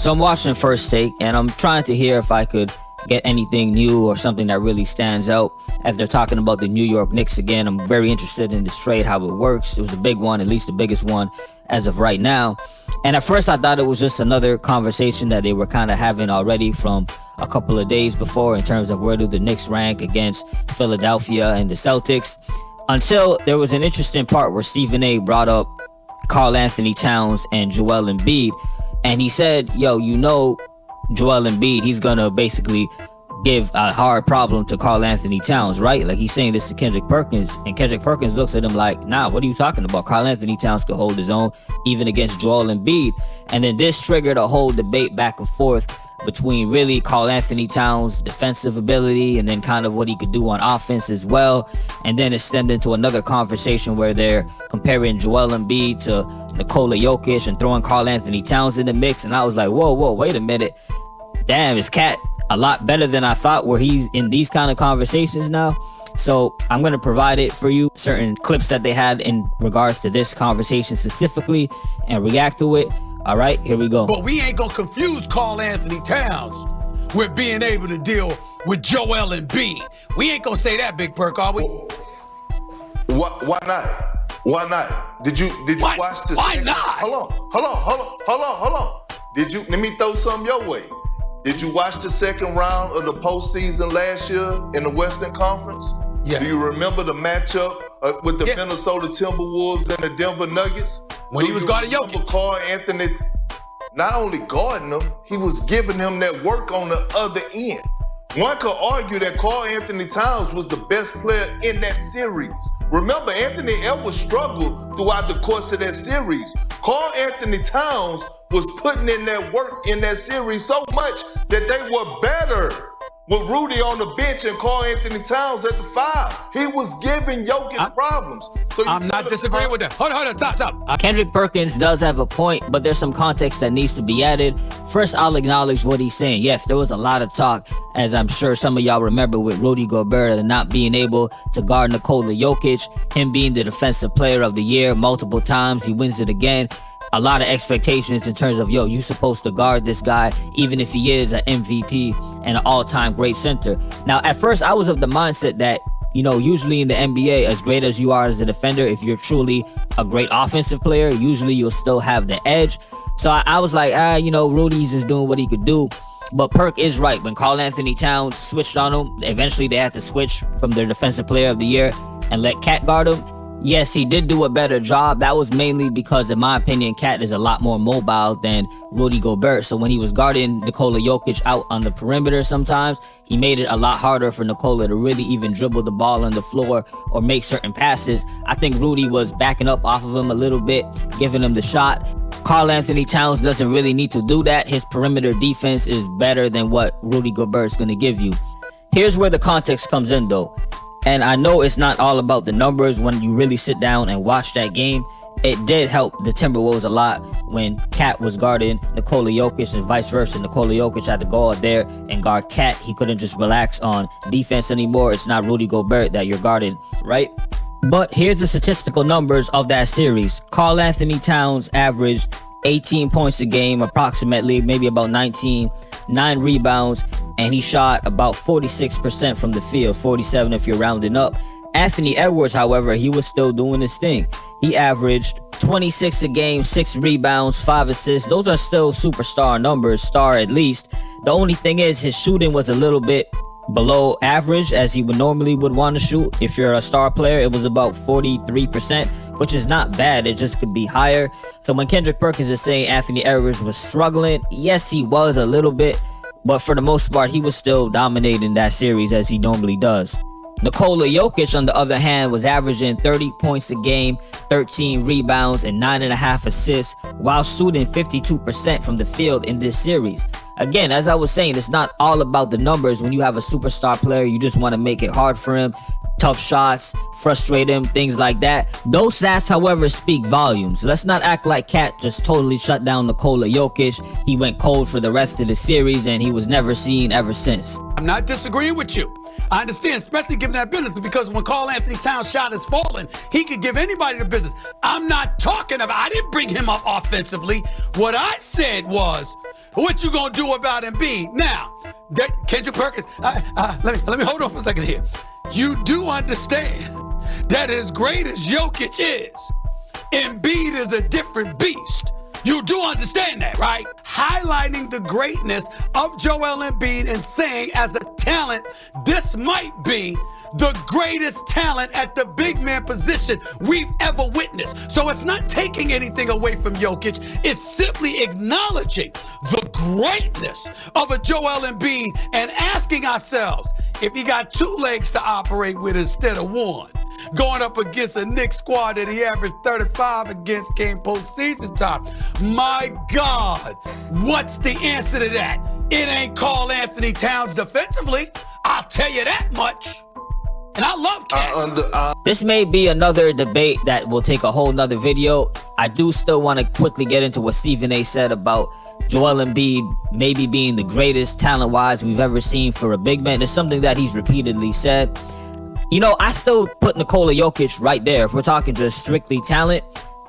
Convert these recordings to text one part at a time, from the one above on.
So I'm watching First Take, and I'm trying to hear if I could get anything new or something that really stands out as they're talking about the New York Knicks again. I'm very interested in this trade, how it works. It was a big one, at least the biggest one as of right now. And at first I thought it was just another conversation that they were kind of having already from a couple of days before in terms of where do the Knicks rank against Philadelphia and the Celtics, until there was an interesting part where Stephen A brought up Karl Anthony Towns and Joel Embiid. And he said, yo, Joel Embiid, he's gonna basically give a hard problem to Karl Anthony Towns, right? Like, he's saying this to Kendrick Perkins, and Kendrick Perkins looks at him like, nah, what are you talking about? Karl Anthony Towns could hold his own even against Joel Embiid. And then this triggered a whole debate back and forth between really Karl Anthony Towns' defensive ability and then kind of what he could do on offense as well. And then extend into another conversation where they're comparing Joel Embiid to Nikola Jokic and throwing Karl Anthony Towns in the mix. And I was like, whoa, wait a minute. Damn, is Cat a lot better than I thought where he's in these kind of conversations now? So I'm going to provide it for you, certain clips that they had in regards to this conversation specifically, and react to it. All right, here we go. But we ain't gonna confuse Karl Anthony Towns with being able to deal with Joel Embiid. We ain't gonna say that, Big Perk, are we? Why not? Why not? Did you watch the? Why second? not? Hold on. Let me throw something your way. Did you watch the second round of the postseason last year in the Western Conference? Yeah. Do you remember the matchup with the Minnesota Timberwolves and the Denver Nuggets? When he was guarding Jokic. Karl Anthony, not only guarding him, he was giving him that work on the other end. One could argue that Karl Anthony Towns was the best player in that series. Remember, Anthony Edwards struggled throughout the course of that series. Karl Anthony Towns was putting in that work in that series so much that they were better with Rudy on the bench and Karl Anthony Towns at the 5. He was giving Jokic problems. So I'm not disagreeing with that. Hold on, top. Kendrick Perkins does have a point, but there's some context that needs to be added. First, I'll acknowledge what he's saying. Yes, there was a lot of talk, as I'm sure some of y'all remember, with Rudy Gobert and not being able to guard Nikola Jokic, him being the defensive player of the year multiple times. He wins it again. A lot of expectations in terms of, you're supposed to guard this guy, even if he is an MVP and an all-time great center. Now, at first, I was of the mindset that, usually in the NBA, as great as you are as a defender, if you're truly a great offensive player, usually you'll still have the edge. So I was like, Rudy's just doing what he could do. But Perk is right. When Karl Anthony Towns switched on him, eventually they had to switch from their defensive player of the year and let Cat guard him. Yes, he did do a better job. That was mainly because, in my opinion, Cat is a lot more mobile than Rudy Gobert. So when he was guarding Nikola Jokic out on the perimeter sometimes, he made it a lot harder for Nikola to really even dribble the ball on the floor or make certain passes. I think Rudy was backing up off of him a little bit, giving him the shot. Karl Anthony Towns doesn't really need to do that. His perimeter defense is better than what Rudy Gobert's going to give you. Here's where the context comes in, though. And I know it's not all about the numbers when you really sit down and watch that game. It did help the Timberwolves a lot when Cat was guarding Nikola Jokic and vice versa. Nikola Jokic had to go out there and guard Cat. He couldn't just relax on defense anymore. It's not Rudy Gobert that you're guarding, right? But here's the statistical numbers of that series. Karl Anthony Towns averaged 18 points a game, approximately, maybe about 19, 9 rebounds, and he shot about 46% from the field, 47 if you're rounding up. Anthony Edwards, however, he was still doing his thing. He averaged 26 a game, 6 rebounds, 5 assists. Those are still superstar numbers, star at least. The only thing is his shooting was a little bit below average, as he would normally want to shoot. If you're a star player, it was about 43%, which is not bad. It just could be higher. So when Kendrick Perkins is saying Anthony Edwards was struggling, yes, he was a little bit, but for the most part, he was still dominating that series as he normally does. Nikola Jokic, on the other hand, was averaging 30 points a game, 13 rebounds, and 9.5 assists, while shooting 52% from the field in this series. Again, as I was saying, it's not all about the numbers. When you have a superstar player, you just want to make it hard for him. Tough shots, frustrate him, things like that. Those stats, however, speak volumes. Let's not act like Cat just totally shut down Nikola Jokic. He went cold for the rest of the series, and he was never seen ever since. I'm not disagreeing with you. I understand, especially given that business, because when Karl Anthony Towns' shot is falling, he could give anybody the business. I'm not talking about, I didn't bring him up offensively. What I said was, What you gonna do about Embiid? Now, Kendrick Perkins, let me hold on for a second here. You do understand that as great as Jokic is, Embiid is a different beast. You do understand that, right? Highlighting the greatness of Joel Embiid and saying as a talent, this might be the greatest talent at the big man position we've ever witnessed. So it's not taking anything away from Jokic. It's simply acknowledging the greatness of a Joel Embiid and asking ourselves if he got two legs to operate with instead of one. Going up against a Knicks squad that he averaged 35 against came postseason time. My God, what's the answer to that? It ain't Karl Anthony Towns defensively. I'll tell you that much. And I love Cat. This may be another debate that will take a whole nother video. I do still want to quickly get into what Stephen A said about Joel Embiid maybe being the greatest talent-wise we've ever seen for a big man. It's something that he's repeatedly said. You know, I still put Nikola Jokic right there. If we're talking just strictly talent,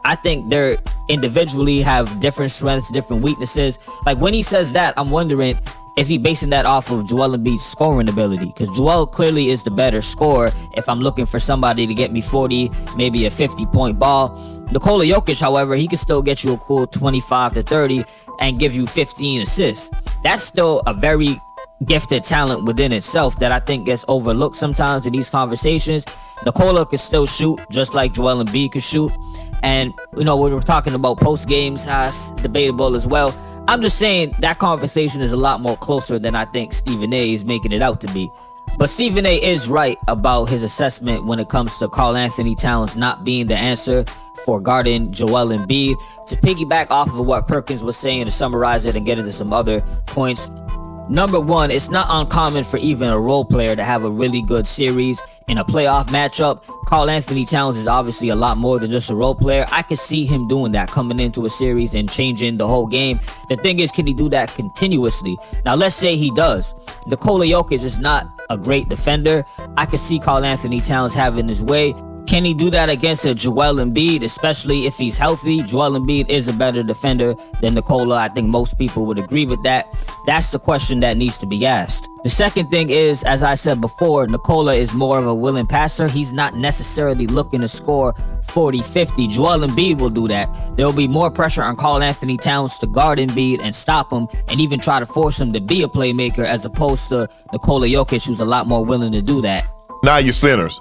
I think they're individually have different strengths, different weaknesses. Like when he says that, I'm wondering, is he basing that off of Joel Embiid's scoring ability? Because Joel clearly is the better scorer if I'm looking for somebody to get me 40, maybe a 50-point ball. Nikola Jokic, however, he can still get you a cool 25 to 30 and give you 15 assists. That's still a very gifted talent within itself that I think gets overlooked sometimes in these conversations. Nikola can still shoot just like Joel Embiid can shoot. And, you know, when we're talking about post games, it's debatable as well. I'm just saying that conversation is a lot more closer than I think Stephen A is making it out to be. But Stephen A is right about his assessment when it comes to Karl Anthony Towns not being the answer for guarding Joel Embiid. To piggyback off of what Perkins was saying, to summarize it and get into some other points. Number one, it's not uncommon for even a role player to have a really good series in a playoff matchup. Karl Anthony Towns is obviously a lot more than just a role player. I could see him doing that, coming into a series and changing the whole game. The thing is, can he do that continuously? Now, let's say he does. Nikola Jokic is not a great defender. I could see Karl Anthony Towns having his way. Can he do that against a Joel Embiid, especially if he's healthy? Joel Embiid is a better defender than Nikola. I think most people would agree with that. That's the question that needs to be asked. The second thing is, as I said before, Nikola is more of a willing passer. He's not necessarily looking to score 40, 50. Joel Embiid will do that. There will be more pressure on Karl Anthony Towns to guard Embiid and stop him and even try to force him to be a playmaker, as opposed to Nikola Jokic, who's a lot more willing to do that. Now your centers.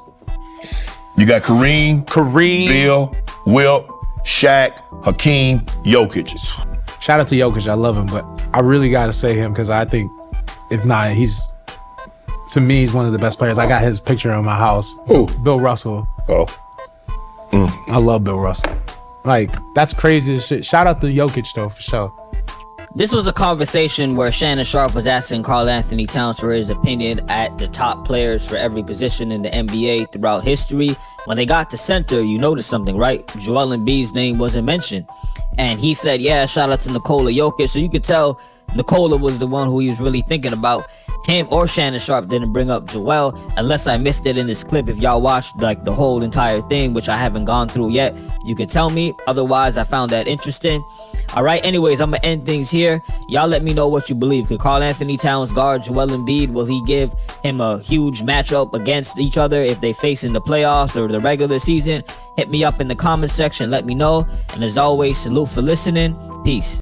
You got Kareem, Bill, Wilt, Shaq, Hakeem, Jokic. Shout out to Jokic. I love him, but I really got to say him because I think, if not, to me, he's one of the best players. I got his picture in my house. Who? Bill Russell. Oh. I love Bill Russell. Like, that's crazy as shit. Shout out to Jokic, though, for sure. This was a conversation where Shannon Sharpe was asking Karl Anthony Towns for his opinion at the top players for every position in the NBA throughout history. When they got to center, you noticed something, right? Joel Embiid's name wasn't mentioned. And he said, yeah, shout out to Nikola Jokic. So you could tell Nikola was the one who he was really thinking about. Him or Shannon Sharpe didn't bring up Joel, unless I missed it in this clip. If y'all watched like the whole entire thing, which I haven't gone through yet, you can tell me. Otherwise, I found that interesting. All right, anyways, I'm gonna end things here. Y'all let me know what you believe. Could Karl Anthony Towns guard Joel Embiid? Will he give him a huge matchup against each other if they face in the playoffs or the regular season? Hit me up in the comment section, let me know. And as always, salute for listening. Peace.